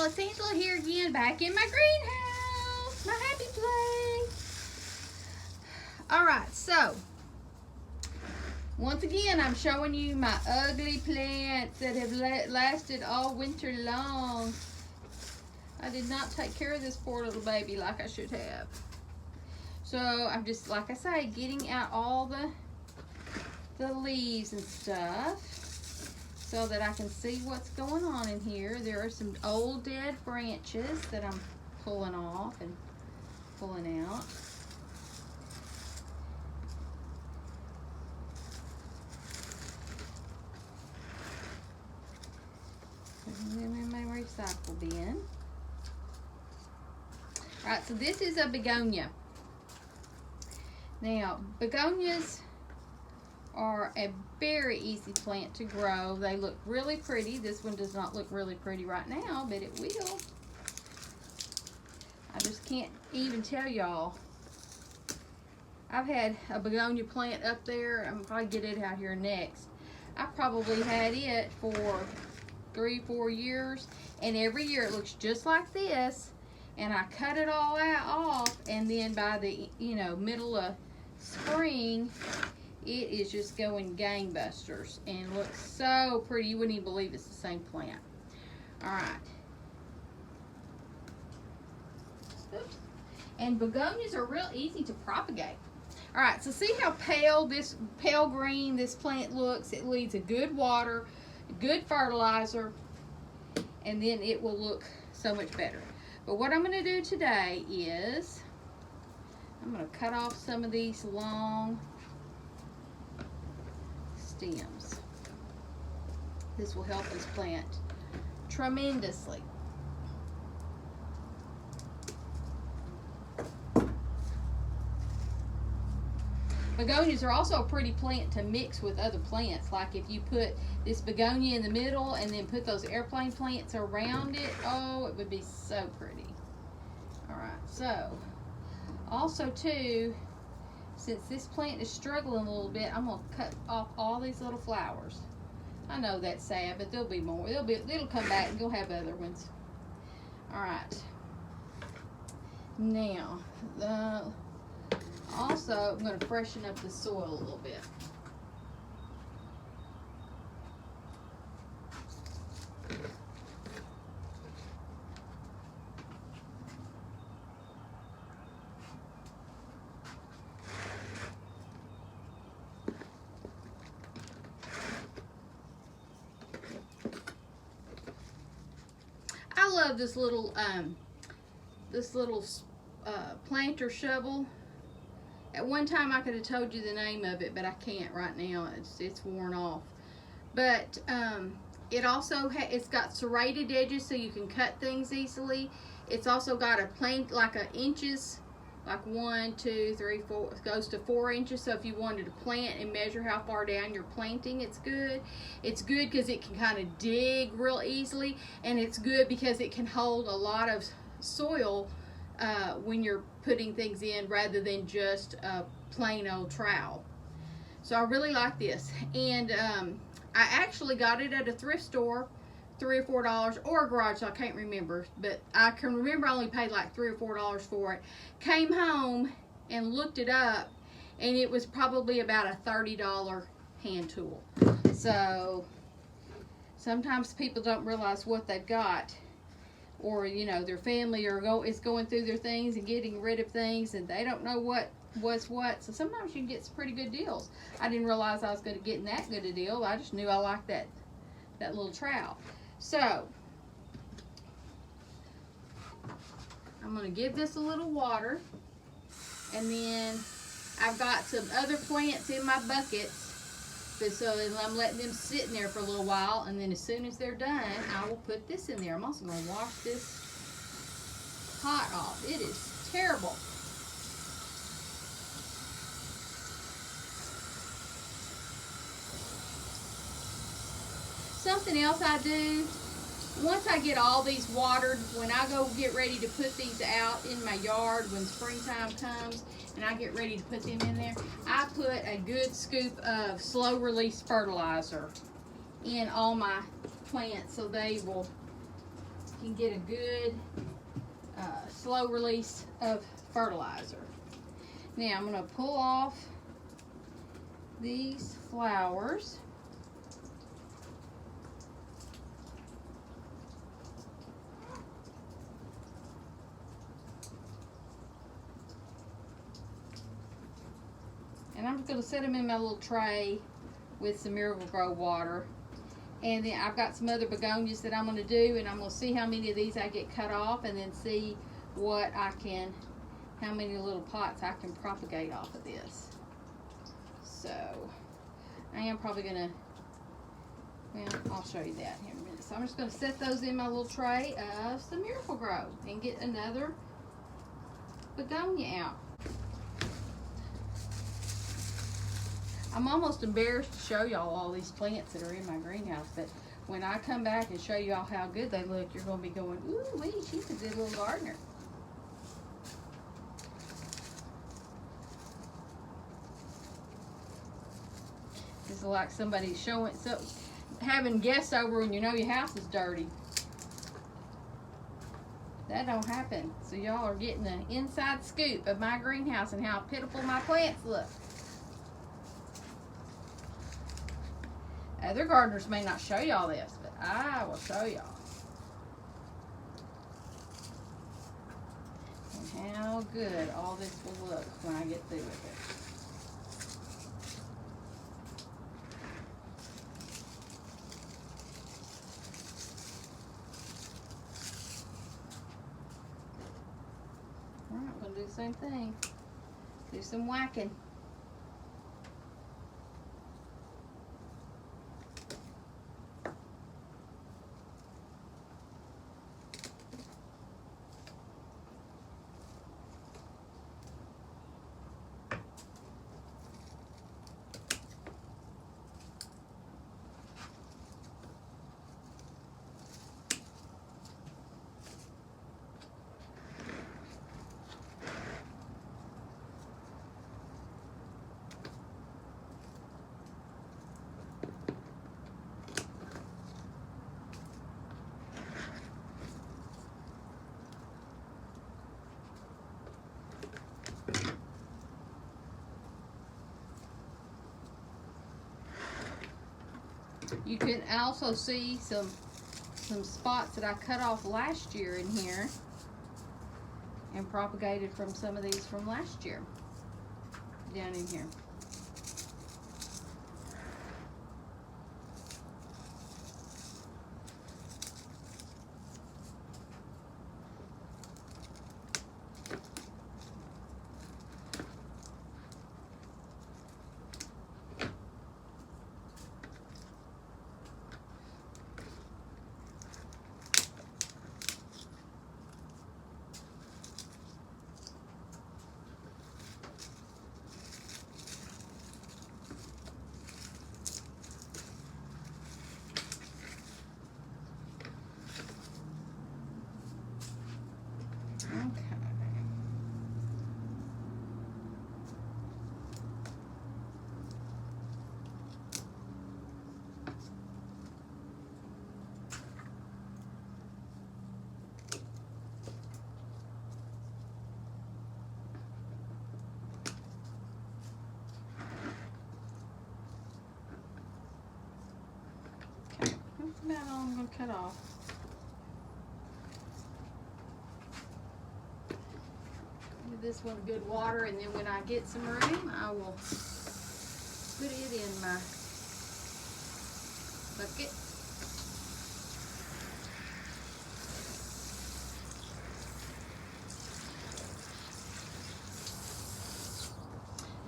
y'all, it's Angela here again, back in my greenhouse, my happy place. Alright, so, once again, I'm showing you my ugly plants that have lasted all winter long. I did not take care of this poor little baby like I should have. So, I'm just, like I say, getting out all the leaves and stuff, so that I can see what's going on in here. There are some old dead branches that I'm pulling off and pulling out. And then in my recycle bin. Alright, so this is a begonia. Now, begonias are a very easy plant to grow. They look really pretty. This one does not look really pretty right now, but it will. I just can't even tell y'all. I've had a begonia plant up there. I'm probably get it out here next. I probably had it for 3-4 years, and every year it looks just like this, and I cut it all off, and then by the middle of spring, it is just going gangbusters and looks so pretty. You wouldn't even believe it's the same plant. Alright. Oops. And begonias are real easy to propagate. Alright, so see how pale green this plant looks? It needs a good water, good fertilizer, and then it will look so much better. But what I'm going to do today is I'm going to cut off some of these long stems. This will help this plant tremendously. Begonias are also a pretty plant to mix with other plants. Like if you put this begonia in the middle and then put those airplane plants around it, oh, it would be so pretty. Alright, so also too, since this plant is struggling a little bit, I'm going to cut off all these little flowers. I know that's sad, but there'll be more. It'll come back and you'll have other ones. Alright. Now, also, I'm going to freshen up the soil a little bit. I love this little planter shovel. At one time I could have told you the name of it, but I can't right now. It's worn off. But it also it's got serrated edges so you can cut things easily. It's also got a plant like inches, like 1, 2, 3, 4. It goes to 4 inches. So if you wanted to plant and measure how far down you're planting, it's good. It's good because it can kind of dig real easily, and it's good because it can hold a lot of soil when you're putting things in, rather than just a plain old trowel. So I really like this, and I actually got it at a thrift store, $3 or $4, or a garage sale, I can't remember, but I can remember I only paid like $3 or $4 for it. Came home and looked it up, and it was probably about a $30 hand tool. So sometimes people don't realize what they've got, or their family is going through their things and getting rid of things, and they don't know what was what. So sometimes you can get some pretty good deals. I didn't realize I was going to get that good a deal. I just knew I liked that little trowel. So I'm going to give this a little water, and then I've got some other plants in my buckets. So I'm letting them sit in there for a little while, and then as soon as they're done, I will put this in there. I'm also going to wash this pot off. It is terrible. Something else I do, once I get all these watered, when I go get ready to put these out in my yard when springtime comes and I get ready to put them in there, I put a good scoop of slow release fertilizer in all my plants so they will can get a good slow release of fertilizer. Now I'm going to pull off these flowers. And I'm just going to set them in my little tray with some Miracle-Gro water. And then I've got some other begonias that I'm going to do, and I'm going to see how many of these I get cut off, and then see what I can, how many little pots I can propagate off of this. So I am probably going to, well, I'll show you that here in a minute. So I'm just going to set those in my little tray of some Miracle-Gro and get another begonia out. I'm almost embarrassed to show y'all all these plants that are in my greenhouse, but when I come back and show y'all how good they look, you're going to be going, ooh wee, she's a good little gardener. It's like somebody showing, so having guests over and you know your house is dirty. That don't happen. So y'all are getting the inside scoop of my greenhouse and how pitiful my plants look. Other gardeners may not show y'all this, but I will show y'all. And how good all this will look when I get through with it. Alright, I'm going to do the same thing. Do some whacking. You can also see some spots that I cut off last year in here and propagated from some of these from last year down in here. About all I'm going to cut off. Give this one good water, and then when I get some room, I will put it in my bucket.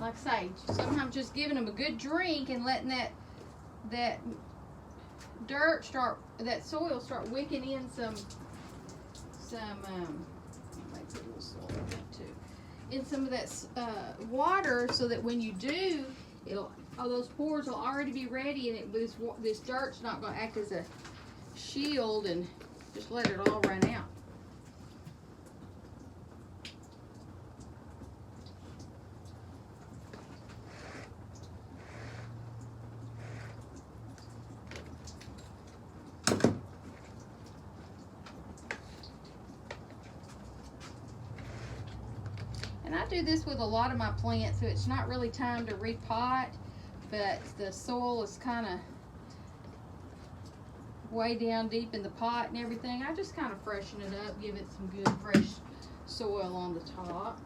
Like I say, sometimes just giving them a good drink and letting that dirt start, that soil start wicking in some might put a little soil in that too, in some of that water, so that when you do, all those pores will already be ready, and this dirt's not going to act as a shield, and just let it all run out. do this with a lot of my plants, so it's not really time to repot, but the soil is kind of way down deep in the pot and everything. I just kind of freshen it up, give it some good fresh soil on the top.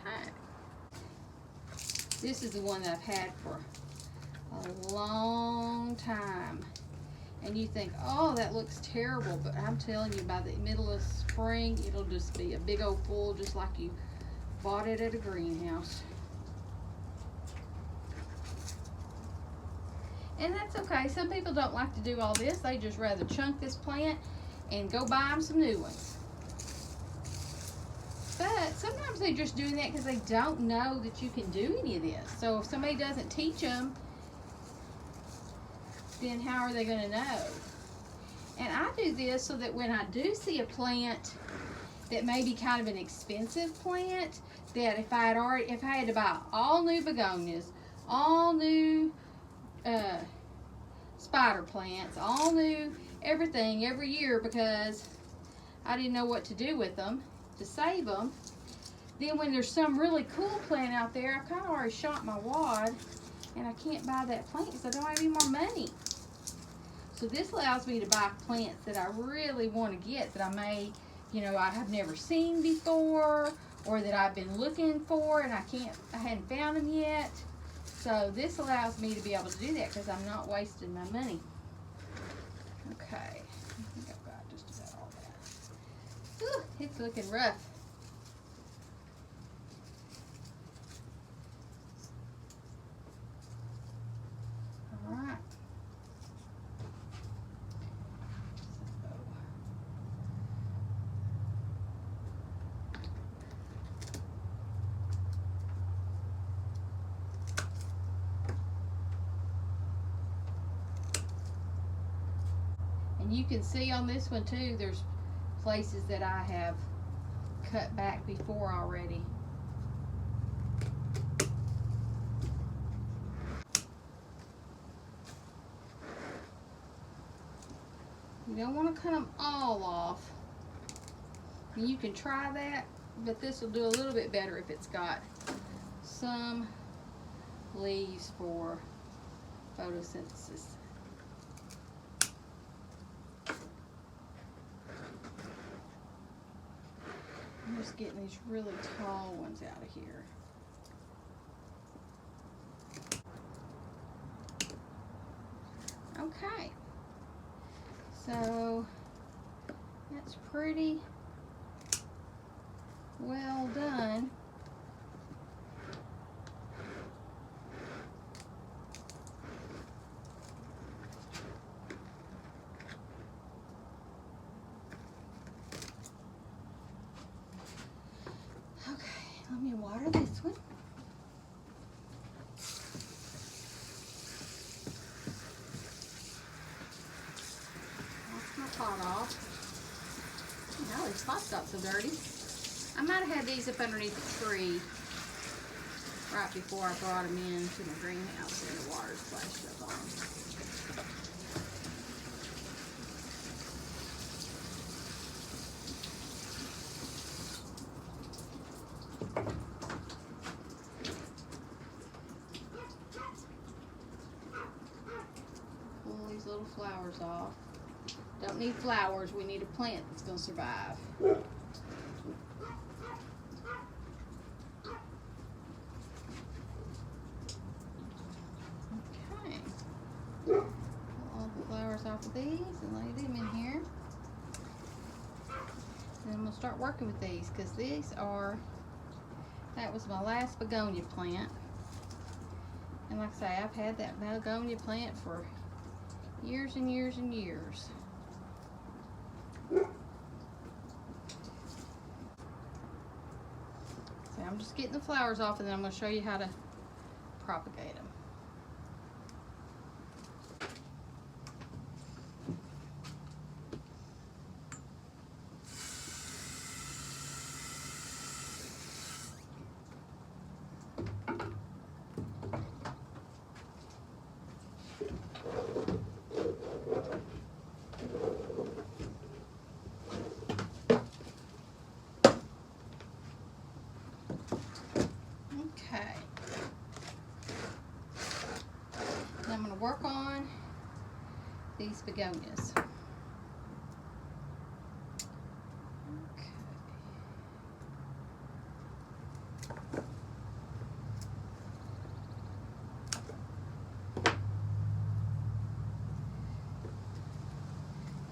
Okay. This is the one that I've had for a long time. And you think, oh, that looks terrible, but I'm telling you, by the middle of spring, it'll just be a big old full, just like you bought it at a greenhouse. And that's okay. Some people don't like to do all this. They just rather chunk this plant and go buy them some new ones. But sometimes they're just doing that because they don't know that you can do any of this. So if somebody doesn't teach them, then how are they going to know? And I do this so that when I do see a plant that may be kind of an expensive plant, that if I had to buy all new begonias, all new spider plants, all new everything every year because I didn't know what to do with them to save them, then when there's some really cool plant out there, I've kind of already shot my wad and I can't buy that plant because I don't have any more money. So this allows me to buy plants that I really want to get, that I may, I have never seen before, or that I've been looking for and I hadn't found them yet. So this allows me to be able to do that because I'm not wasting my money. Okay, I think I've got just about all that. Ooh, it's looking rough. All right. And you can see on this one too, there's places that I have cut back before already. You don't want to cut them all off. And you can try that, but this will do a little bit better if it's got some leaves for photosynthesis. I'm just getting these really tall ones out of here. Okay, so that's pretty well done. Let me water this one. Wash my pot off. Now these pots got so dirty. I might have had these up underneath the tree right before I brought them into my greenhouse and the water splashed up on them. Little flowers off. Don't need flowers, we need a plant that's going to survive. Okay. Pull all the flowers off of these and lay them in here. And I'm going to start working with these because these are, that was my last begonia plant. And like I say, I've had that begonia plant for years and years and years. So I'm just getting the flowers off, and then I'm going to show you how to propagate them. Okay. Now I'm going to work on these begonias. Okay.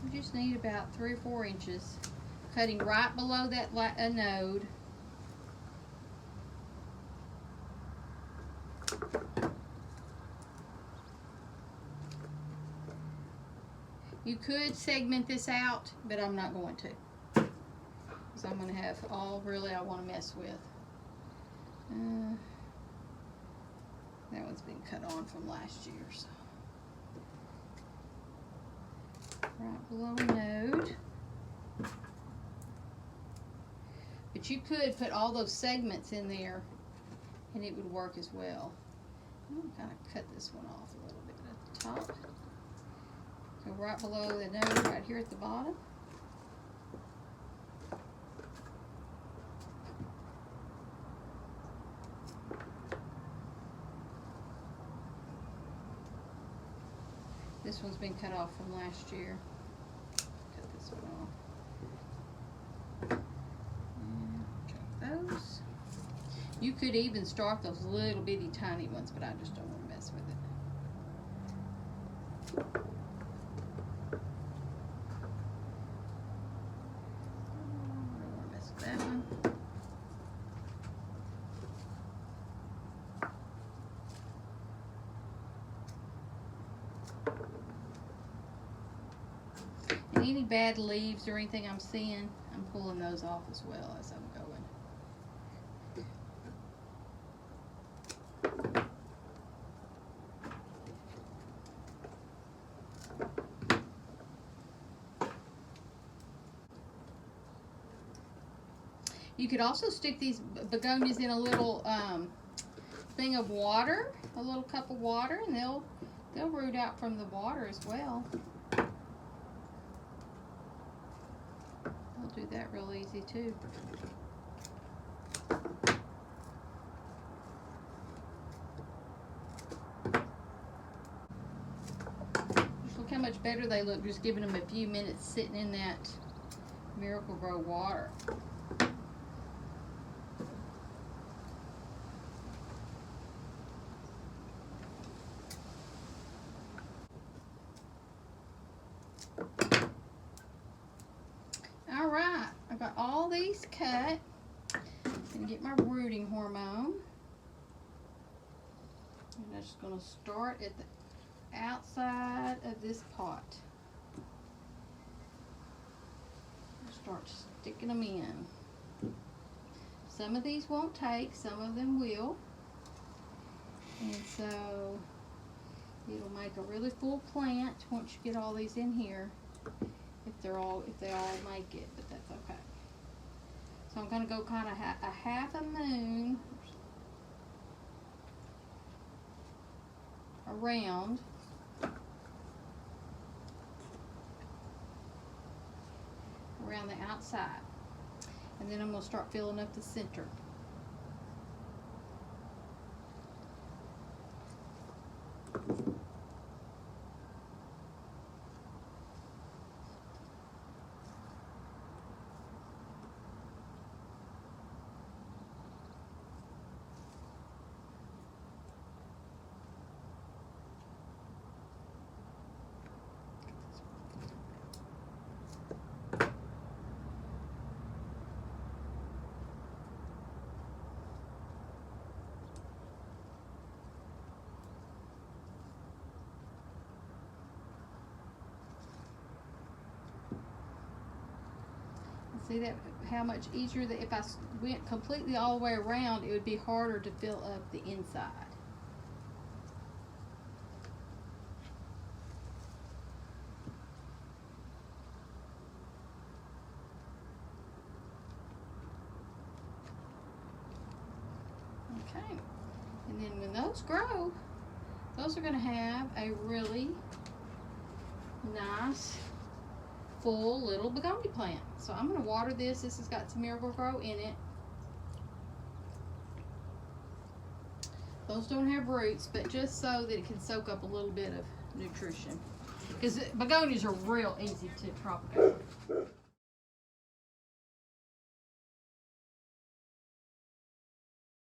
You just need about 3 or 4 inches, cutting right below that node. You could segment this out, but I'm not going to, because I'm going to have all really I want to mess with. That one's been cut on from last year, so right below node. But you could put all those segments in there, and it would work as well. I'm going to kind of cut this one off a little bit at the top. Go right below the node, right here at the bottom. This one's been cut off from last year. Cut this one off. And check those. You could even start those little bitty tiny ones, but I just don't want to mess with it. That one. And any bad leaves or anything I'm seeing, I'm pulling those off as well as I'm going. You could also stick these begonias in a little thing of water, a little cup of water, and they'll root out from the water as well. They'll do that real easy too. Just look how much better they look just giving them a few minutes sitting in that Miracle-Gro water. Alright, I got all these cut. And get my rooting hormone. And I'm just going to start at the outside of this pot. Start sticking them in. Some of these won't take, some of them will. And so it'll make a really full plant once you get all these in here. If they all make it, but that's okay. So I'm going to go kind of a half a moon around. Around the outside. And then I'm going to start filling up the center. See that how much easier that if I went completely all the way around, it would be harder to fill up the inside. Okay, and then when those grow, those are going to have a really nice full little begonia plant. So I'm going to water this. This has got some Miracle-Gro in it. Those don't have roots, but just so that it can soak up a little bit of nutrition. Because begonias are real easy to propagate.